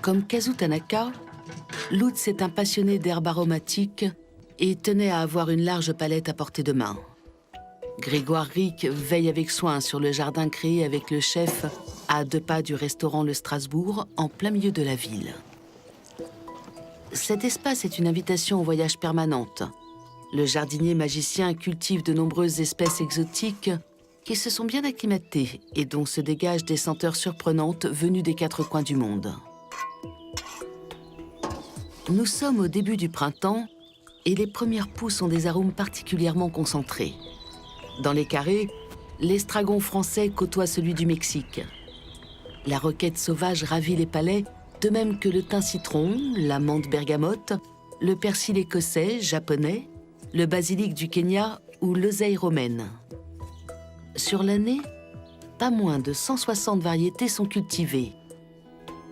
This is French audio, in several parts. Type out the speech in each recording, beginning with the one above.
Comme Kazu Tanaka, Lutz est un passionné d'herbes aromatiques et tenait à avoir une large palette à portée de main. Grégoire Ric veille avec soin sur le jardin créé avec le chef à 2 pas du restaurant Le Strasbourg, en plein milieu de la ville. Cet espace est une invitation au voyage permanente. Le jardinier magicien cultive de nombreuses espèces exotiques qui se sont bien acclimatées et dont se dégagent des senteurs surprenantes venues des 4 coins du monde. Nous sommes au début du printemps et les premières pousses ont des arômes particulièrement concentrés. Dans les carrés, l'estragon français côtoie celui du Mexique. La roquette sauvage ravit les palais, de même que le thym citron, la menthe bergamote, le persil écossais, japonais, le basilic du Kenya ou l'oseille romaine. Sur l'année, pas moins de 160 variétés sont cultivées.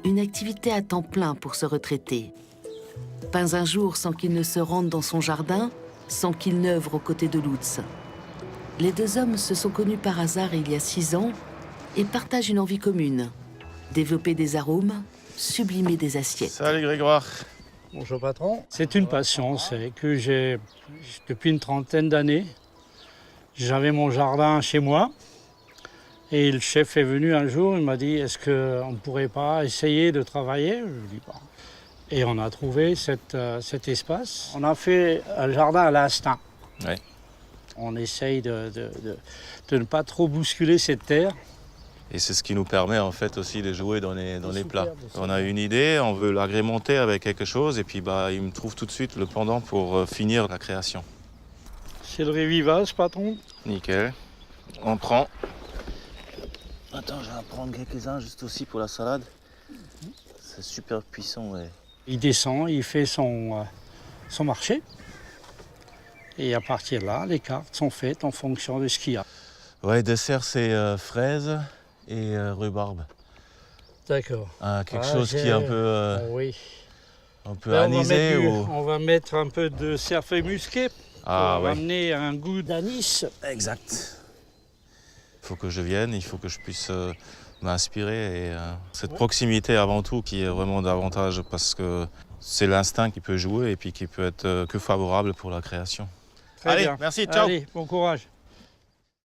Une activité à temps plein pour se retraiter. Pas un jour sans qu'il ne se rende dans son jardin, sans qu'il n'œuvre aux côtés de Lutz. Les 2 hommes se sont connus par hasard il y a 6 ans et partagent une envie commune. Développer des arômes, sublimer des assiettes. Salut Grégoire. Bonjour patron. C'est une passion, c'est que j'ai, depuis une trentaine d'années, j'avais mon jardin chez moi et le chef est venu un jour, il m'a dit est-ce qu'on ne pourrait pas essayer de travailler? Je lui ai dit bon. Et on a trouvé cet espace. On a fait un jardin à l'instinct. Ouais. On essaye de ne pas trop bousculer cette terre. Et c'est ce qui nous permet en fait aussi de jouer dans les plats. On a une idée, on veut l'agrémenter avec quelque chose et puis il me trouve tout de suite le pendant pour finir la création. Céleri vivace, patron. Nickel. On prend. Attends, je vais en prendre quelques-uns juste aussi pour la salade. C'est super puissant. Ouais. Il descend, il fait son marché. Et à partir de là, les cartes sont faites en fonction de ce qu'il y a. Ouais, dessert c'est fraises et rhubarbe. D'accord. Quelque chose qui est un peu, oui. un peu Là, anisé on va mettre un peu de cerfeuil musqué pour ouais. amener un goût d'anis. Exact. Il faut que je vienne, il faut que je puisse m'inspirer. Et cette proximité avant tout qui est vraiment d'avantage parce que c'est l'instinct qui peut jouer et puis qui peut être que favorable pour la création. Très Allez, bien. merci, ciao. Allez, bon courage.